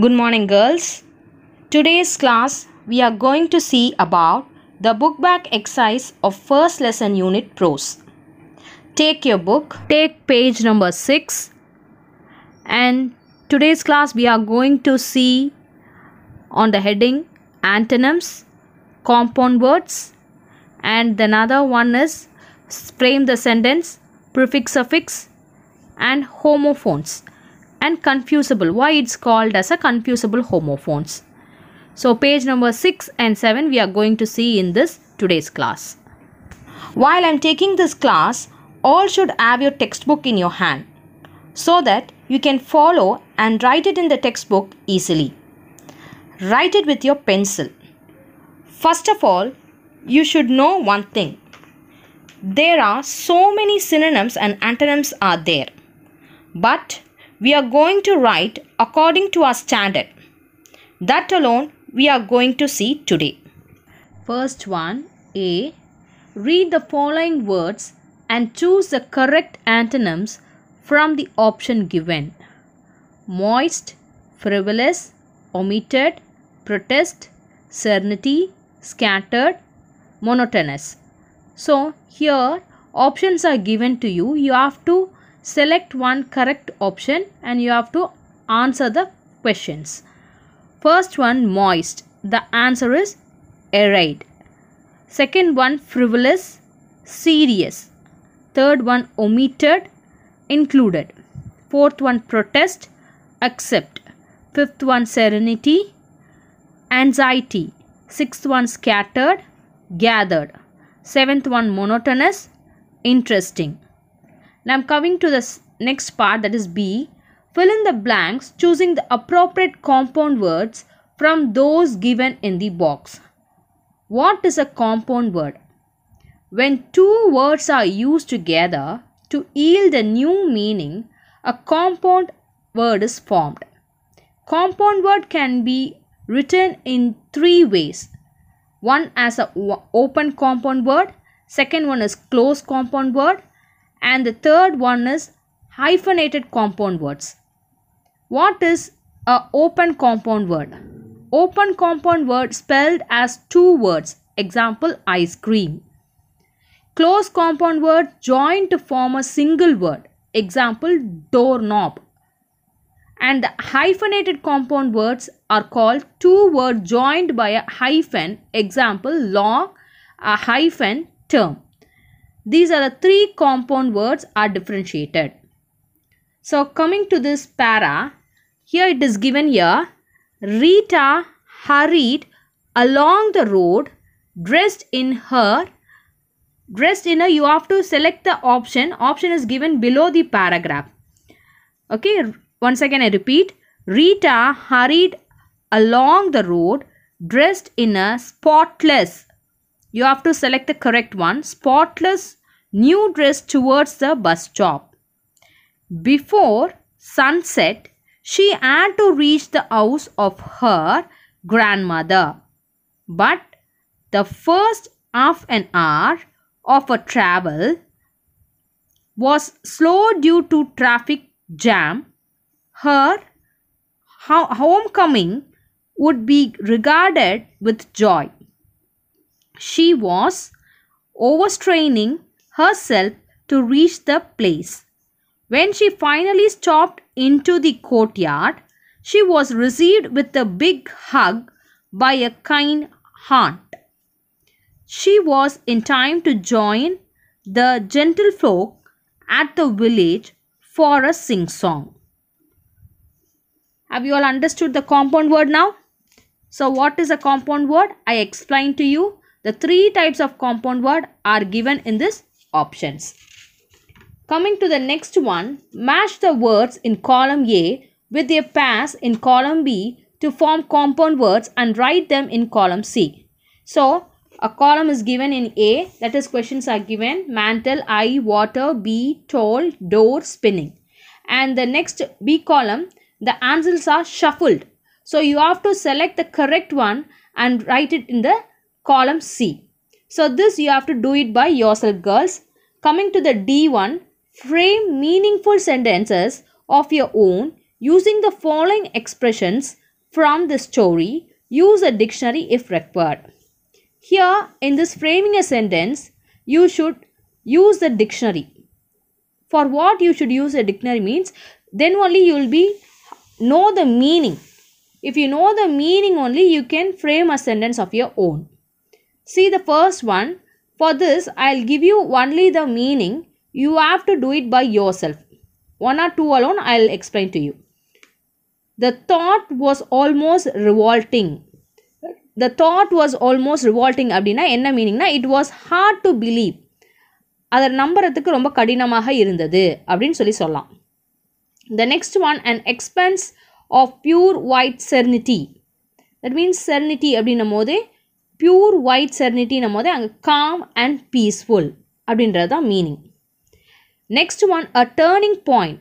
Good morning, girls. Today's class we are going to see about the book back exercise of first lesson unit prose. Take your book, take page number 6, and today's class we are going to see on the heading antonyms, compound words, and another one is frame the sentence, prefix suffix, and homophones. And confusable, why it's called as a confusable homophones. So page number 6 and 7 we are going to see in this today's class. While I am taking this class, all should have your textbook in your hand so that you can follow and write it in the textbook easily. Write it with your pencil. First of all, you should know one thing. There are so many synonyms and antonyms are there. But we are going to write according to our standard. That alone we are going to see today. First one, A. Read the following words and choose the correct antonyms from the option given. Moist, frivolous, omitted, protest, serenity, scattered, monotonous. So here options are given to you. You have to select one correct option and you have to answer the questions. First one, moist. The answer is arid. Second one, frivolous, serious. Third one, omitted, included. Fourth one, protest, accept. Fifth one, serenity, anxiety. Sixth one, scattered, gathered. Seventh one, monotonous, interesting. Now I am coming to the next part, that is B. Fill in the blanks choosing the appropriate compound words from those given in the box. What is a compound word? When two words are used together to yield a new meaning, a compound word is formed. Compound word can be written in three ways. One as an open compound word, second one is closed compound word, and the third one is hyphenated compound words. What is an open compound word? Open compound word spelled as two words. Example, ice cream. Closed compound word joined to form a single word. Example, doorknob. And the hyphenated compound words are called two words joined by a hyphen. Example, long, a hyphen, term. These are the three compound words are differentiated. So coming to this para, here it is given here. Rita hurried along the road dressed in her. You have to select the option. Option is given below the paragraph. Okay, once again I repeat. Rita hurried along the road dressed in a spotless. You have to select the correct one. Spotless new dress towards the bus stop. Before sunset, she had to reach the house of her grandmother. But the first half an hour of her travel was slow due to traffic jam. Her homecoming would be regarded with joy. She was overstraining herself to reach the place. When she finally stopped into the courtyard, she was received with a big hug by a kind aunt. She was in time to join the gentlefolk at the village for a sing-song. Have you all understood the compound word now? So what is a compound word? I explained to you. The three types of compound word are given in this options. Coming to the next one, match the words in column A with their pairs in column B to form compound words and write them in column C. So a column is given in A, that is questions are given, mantle, eye, water, B, toll, door, spinning. And the next B column, the answers are shuffled. So you have to select the correct one and write it in the column C. So this you have to do it by yourself, girls. Coming to the D1, frame meaningful sentences of your own using the following expressions from the story. Use a dictionary if required. Here, in this framing a sentence, you should use the dictionary. For what you should use a dictionary means, then only you will know the meaning. If you know the meaning only, you can frame a sentence of your own. See the first one. For this, I'll give you only the meaning. You have to do it by yourself. One or two alone, I'll explain to you. The thought was almost revolting. The thought was almost revolting. அப்படினா என்ன மீனிங்னா, it was hard to believe. அதை நம்புறதுக்கு ரொம்ப கடினமாக இருந்தது அப்படின்னு சொல்லலாம். The next one, an expanse of pure white serenity. That means serenity அப்படின்னும் போது pure white serenity நம்ம போது அங்கே calm and peaceful அப்படின்றது தான் meaning. Next one, a turning point,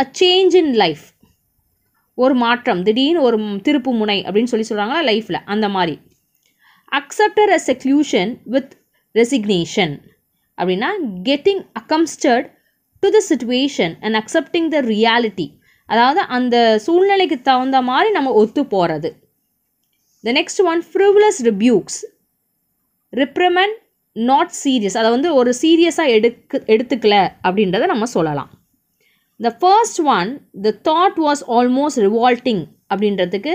a change in life. ஒரு மாற்றம், திடீர்னு ஒரு திருப்பு முனை அப்படின்னு சொல்கிறாங்களா லைஃப்பில், அந்த மாதிரி. Accepted a seclusion with resignation அப்படின்னா getting accustomed to the situation and accepting the reality. அதாவது அந்த சூழ்நிலைக்கு தகுந்த மாதிரி நம்ம ஒத்து போகிறது. The next one, frivolous rebukes, reprimand not serious. அதை வந்து ஒரு சீரியஸாக எடுத்துக்கல அப்படின்றத நம்ம சொல்லலாம். The first one, the thought was almost revolting அப்படின்றதுக்கு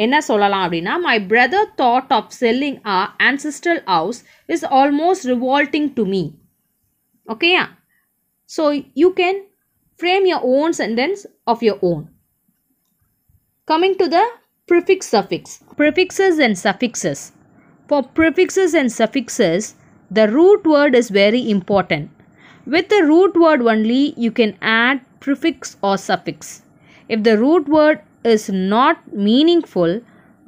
என்ன சொல்லலாம் அப்படின்னா, my brother thought of selling our ancestral house is almost revolting to me. Okay, yeah. So you can frame your own sentence of your own. Coming to the prefix suffix. Prefixes and suffixes. For prefixes and suffixes, the root word is very important. With the root word only, you can add prefix or suffix. If the root word is not meaningful,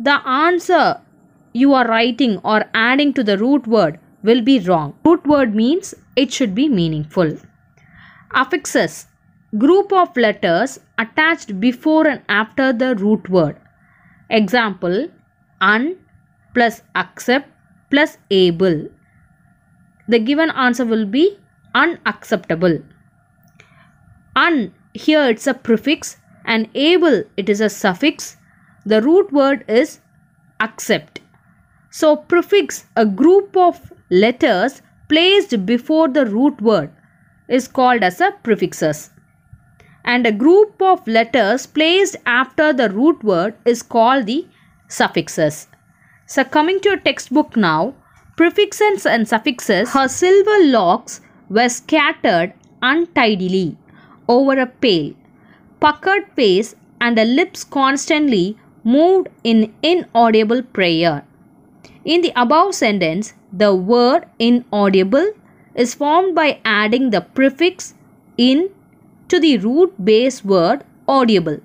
the answer you are writing or adding to the root word will be wrong. Root word means it should be meaningful. Affixes, group of letters attached before and after the root word. Example, un plus accept plus able. The given answer will be unacceptable. Un, here it's a prefix, and able, it is a suffix. The root word is accept. So prefix, a group of letters placed before the root word, is called as a prefixes. And a group of letters placed after the root word is called the suffixes. So coming to your textbook now, prefixes and suffixes, her silver locks were scattered untidily over a pale, puckered face and her lips constantly moved in inaudible prayer. In the above sentence, the word inaudible is formed by adding the prefix in to the root base word audible.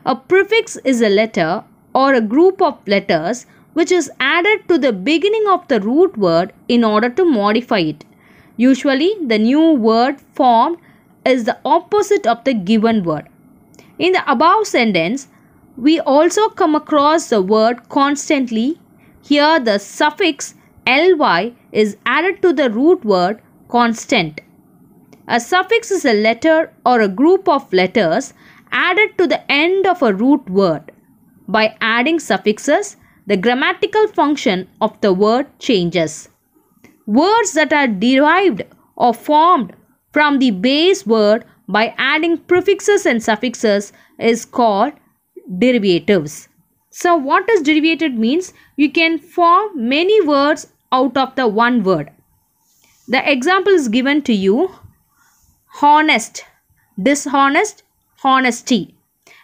A prefix is a letter or a group of letters which is added to the beginning of the root word in order to modify it. Usually, the new word formed is the opposite of the given word. In the above sentence, we also come across the word constantly. Here, the suffix ly is added to the root word constant. A suffix is a letter or a group of letters added to the end of a root word. By adding suffixes, the grammatical function of the word changes. Words that are derived or formed from the base word by adding prefixes and suffixes is called derivatives. So what does derivative means? You can form many words out of the one word. The example is given to you. Honest, dishonest, honesty.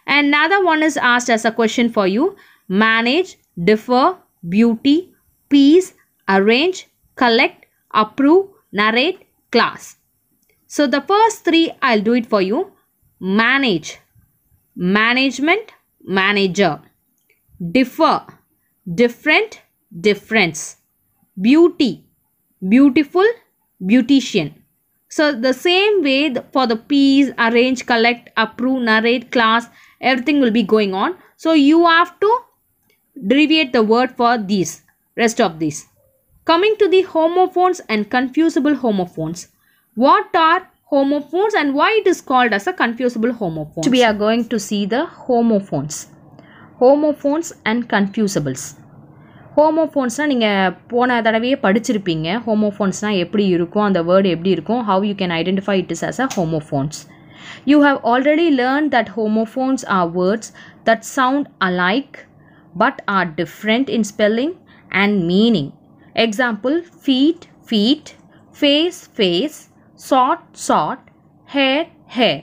Another one is asked as a question for you. Manage, differ, beauty, peace, arrange, collect, approve, narrate, class. So the first three I'll do it for you. Manage, management, manager. Differ, different, difference. Beauty, beautiful, beautician. So the same way for the peace, arrange, collect, approve, narrate, class, everything will be going on. So you have to derivate the word for these, rest of these. Coming to the homophones and confusable homophones. What are homophones and why it is called as a confusable homophone? We are going to see the homophones. Homophones and confusables. ஹோமோஃபோன்ஸ்னால் நீங்கள் போன தடவையே படிச்சிருப்பீங்க. ஹோமோஃபோன்ஸ்னால் எப்படி இருக்கும், அந்த word எப்படி இருக்கும், how you can identify it as a homophones. You have already learned that homophones are words that sound alike but are different in spelling and meaning. Example, feet, feet, face, face, sort, sort, hair, hair.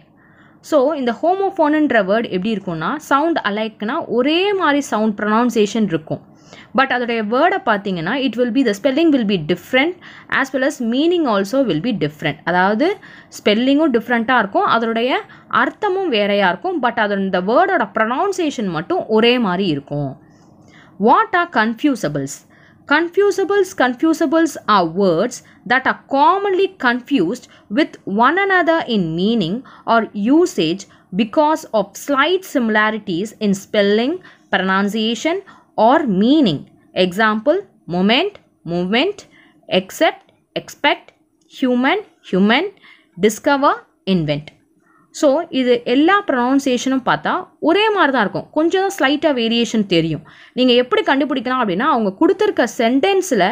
So இந்த ஹோமோஃபோனுன்ற word எப்படி இருக்கும்னா sound அலைக்னா ஒரே மாதிரி sound pronunciation இருக்கும். But அதோடைய வேர்டை பார்த்தீங்கன்னா it will be the spelling will be different as well as meaning also will be different. அதாவது ஸ்பெல்லிங்கும் டிஃப்ரெண்ட்டாக இருக்கும், அதோடைய அர்த்தமும் வேறையாக இருக்கும். பட் அதோட இந்த வேர்டோட ப்ரொனவுன்சியேஷன் மட்டும் ஒரே மாதிரி இருக்கும். What are confusables? Confusables are words that are commonly confused with one another in meaning or usage because of slight similarities in spelling, pronunciation or meaning. Example, moment, movement, accept, expect, human, human, discover, invent. So இது எல்லா ப்ரொனவுன்சியேஷனும் பார்த்தா ஒரே மாதிரி தான் இருக்கும், கொஞ்சம் தான் ஸ்லைட்டாக variation தெரியும். நீங்கள் எப்படி கண்டுபிடிக்கலாம் அப்படின்னா அவங்க கொடுத்துருக்க சென்டென்ஸில்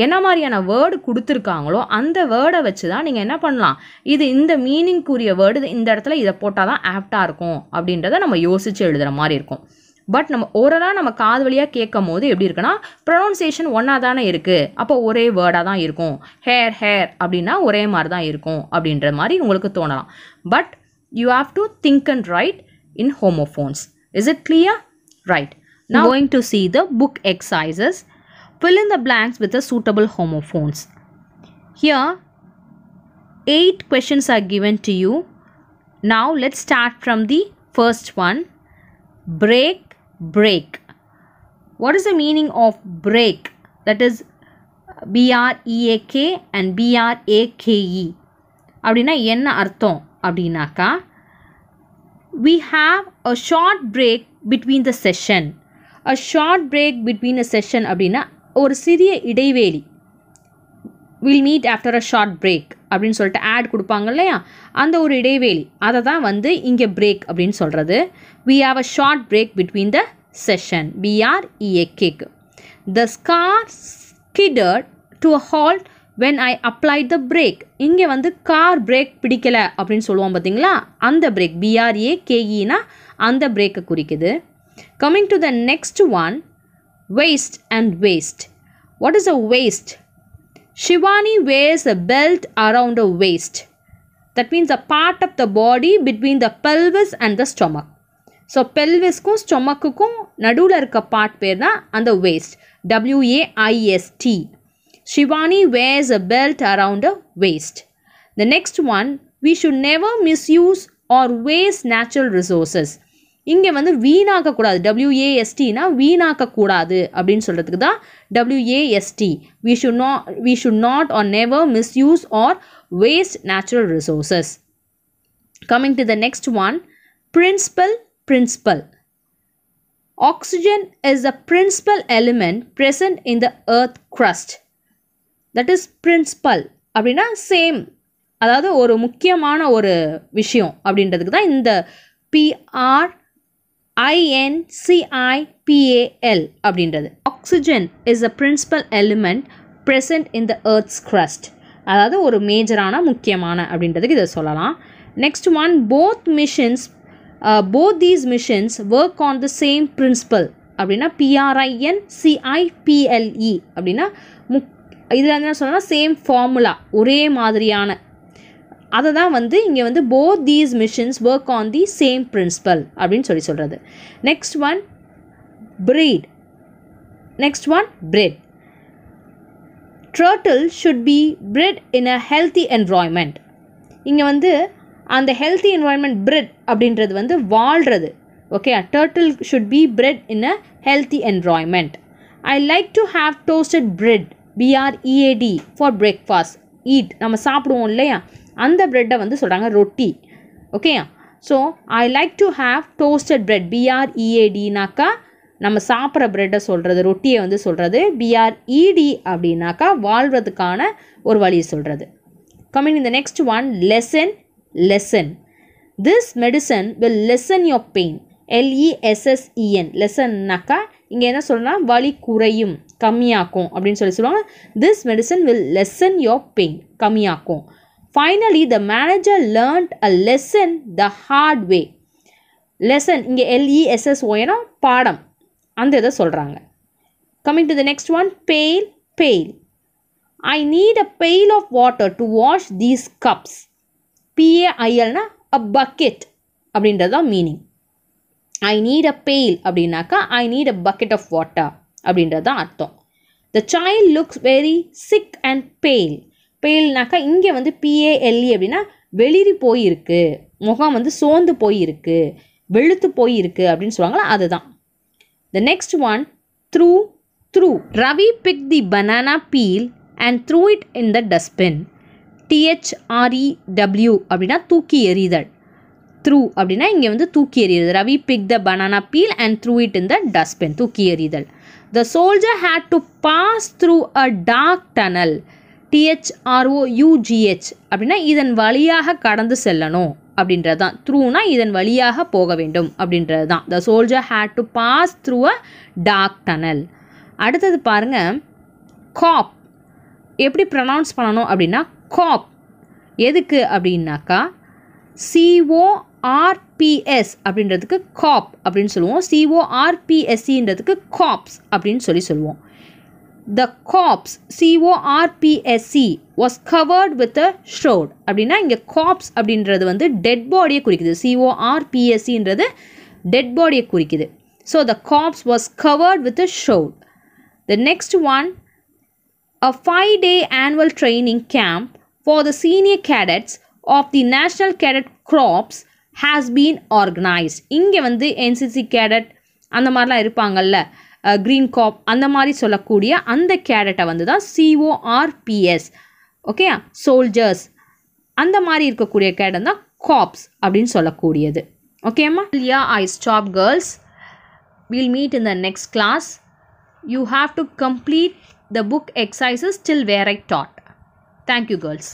என்ன மாதிரியான வேர்டு கொடுத்துருக்காங்களோ அந்த வேர்டை வச்சு தான் நீங்கள் என்ன பண்ணலாம், இது இந்த மீனிங்க்குரிய வேர்டு இந்த இடத்துல இதை போட்டால் தான் ஆப்டாக இருக்கும் அப்படின்றத நம்ம யோசித்து எழுதுகிற மாதிரி இருக்கும். பட் நம்ம ஓரலாக நம்ம காது வழியாக கேட்கும் போது எப்படி இருக்குன்னா ப்ரொனவுன்சியேஷன் ஒன்றா தானே இருக்குது, அப்போ ஒரே வேர்டாக தான் இருக்கும். ஹேர் ஹேர் அப்படின்னா ஒரே மாதிரி தான் இருக்கும் அப்படின்ற மாதிரி உங்களுக்கு தோணலாம். But you have to think and write in homophones. Is it clear? Right. Now going to see the book exercises. Fill in the blanks with the suitable homophones. Here 8 questions are given to you. Now let's start from the first one. Break, break. What is the meaning of break? That is B-R-E-A-K and B-R-A-K-E. அப்படின்னா என்ன அர்த்தம் அப்படின்னாக்கா we have a short break between the session. A short break between a session அப்படின்னா ஒரு சிறிய இடைவேளி. we'll meet after a short break அப்படின்னு சொல்லிட்டு add கொடுப்பாங்க இல்லையா, அந்த ஒரு இடைவேளி அதை தான் வந்து இங்கே break அப்படின்னு சொல்கிறது. we have a short break between the session. B-R-E-A-K. The car skidded to a halt when I applied the brake. இங்கே வந்து கார் பிரேக் பிடிக்கலை அப்படின்னு சொல்லுவோம் பார்த்தீங்களா, அந்த பிரேக் B-R-A-K-E-னா அந்த பிரேக்கை குறிக்குது. Coming to the next one, waist and waist. What is a waist? Shivani wears a belt around her waist. That means a part of the body between the pelvis and the stomach. So பெல்விஸ்க்கும் ஸ்டொமக்குக்கும் நடுவில் இருக்க part பேர் தான் அந்த waist. W-A-I-S-T. Shivani wears a belt around her waist. The next one, we should never misuse or waste natural resources. இங்கே வந்து வீணாக்கக்கூடாது, W-A-S-T-னா வீணாக்கக்கூடாது அப்படின்னு சொல்கிறதுக்கு தான் W-A-S-T. We should not or never misuse or waste natural resources. Coming to the next one, principle. Oxygen is the principal element present in the earth crust. That is principal அப்படின்னா same, அதாவது ஒரு முக்கியமான ஒரு விஷயம் அப்படின்றதுக்கு தான் இந்த PRINCIPAL அப்படின்றது. Oxygen is a principal element present in the earth's crust. அதாவது ஒரு மேஜரான முக்கியமான அப்படின்றதுக்கு இதை சொல்லலாம். Next one, both these missions work on the same principle அப்படின்னா PRINCIPLE அப்படின்னா இதில் என்ன சொல்லலாம், சேம் ஃபார்முலா, ஒரே மாதிரியான, அதை தான் வந்து இங்கே வந்து both these missions work on the same principle அப்படின்னு சொல்கிறது. Next one, breed. Turtle should be bred in a healthy environment. இங்கே வந்து அந்த healthy environment bred அப்படின்றது வந்து வாழ்கிறது. Okay, turtle should be bred in a healthy environment. I like to have toasted bread, BREAD, for breakfast. eat நம்ம சாப்பிடுவோம் இல்லையா, அந்த ப்ரெட்டை வந்து சொல்கிறாங்க ரொட்டி. Okay, so I like to have toasted bread, BREADனாக்கா நம்ம சாப்பிட்ற ப்ரெட்டை சொல்கிறது, ரொட்டியை வந்து சொல்கிறது. BRED அப்படின்னாக்கா வாழ்கிறதுக்கான ஒரு வழியை சொல்கிறது. Coming in the next one, lesson. This medicine will lessen your pain. LESSEN லெசன்னாக்கா இங்கே என்ன சொல்கிறேன்னா வலி குறையும் கம்மியாக்கும் அப்படின்னு சொல்லுவாங்க. This medicine will lessen your pain கம்மியாக்கும். Finally the manager learned a lesson the hard way. Lesson இங்கே LESSON பாடம் அந்த இதை சொல்கிறாங்க. Coming to the next one pail. I need a pail of water to wash these cups. PAILனா a bucket அப்படின்றது தான் meaning. I need a pail அப்படின்னாக்கா I need a bucket of water அப்படின்றது தான் அர்த்தம். The child looks very sick and pale. பேல்னாக்கா இங்கே வந்து PALE அப்படின்னா வெளிரி போயிருக்கு, முகம் வந்து சோர்ந்து போயிருக்கு, வெளுத்து போயிருக்கு அப்படின்னு சொல்லுவாங்களா அதுதான். The next one threw. Ravi picked the banana peel and threw it in the dustbin. THREW அப்படின்னா தூக்கி எறிதல். threw அப்படின்னா இங்கே வந்து தூக்கி எறிதல். Ravi picked the banana peel and threw it in the dustbin. தூக்கி எறிதல். The soldier had to pass through a dark tunnel. THROUGH அப்படின்னா இதன் வழியாக கடந்து செல்லணும் அப்படின்றது தான். த்ரூனா இதன் வழியாக போக வேண்டும் அப்படின்றது தான். The soldier had to pass through a dark tunnel. அடுத்தது பாருங்க காப் எப்படி ப்ரொனவுன்ஸ் பண்ணணும் அப்படின்னா காப் எதுக்கு அப்படின்னாக்கா CORPS அப்படின்றதுக்கு காப் அப்படின்னு சொல்லுவோம். CORPSCன்றதுக்கு காப்ஸ் அப்படின்னு சொல்லுவோம். The corpse CORPSC was covered with a shroud அப்படின்னா இங்கே காப்ஸ் அப்படின்றது வந்து டெட் பாடியை குறிக்குது. CORPSCன்றது டெட் பாடியை குறிக்குது. So the corpse was covered with a shroud. The next one, a 5-day annual training camp for the senior cadets of the National Cadet Corps has been organized. இங்கே வந்து NCC cadet அந்த மாதிரிலாம் இருப்பாங்கல்ல, green காப் அந்த மாதிரி சொல்லக்கூடிய அந்த கேடட்டை வந்து தான் CORPS ஓகே சோல்ஜர்ஸ் அந்த மாதிரி இருக்கக்கூடிய கேடட் தான் காப்ஸ் அப்படின்னு சொல்லக்கூடியது. ஓகேம்மா? I stop girls. We'll meet in the next class. You have to complete the book exercises till where I taught. Thank you girls.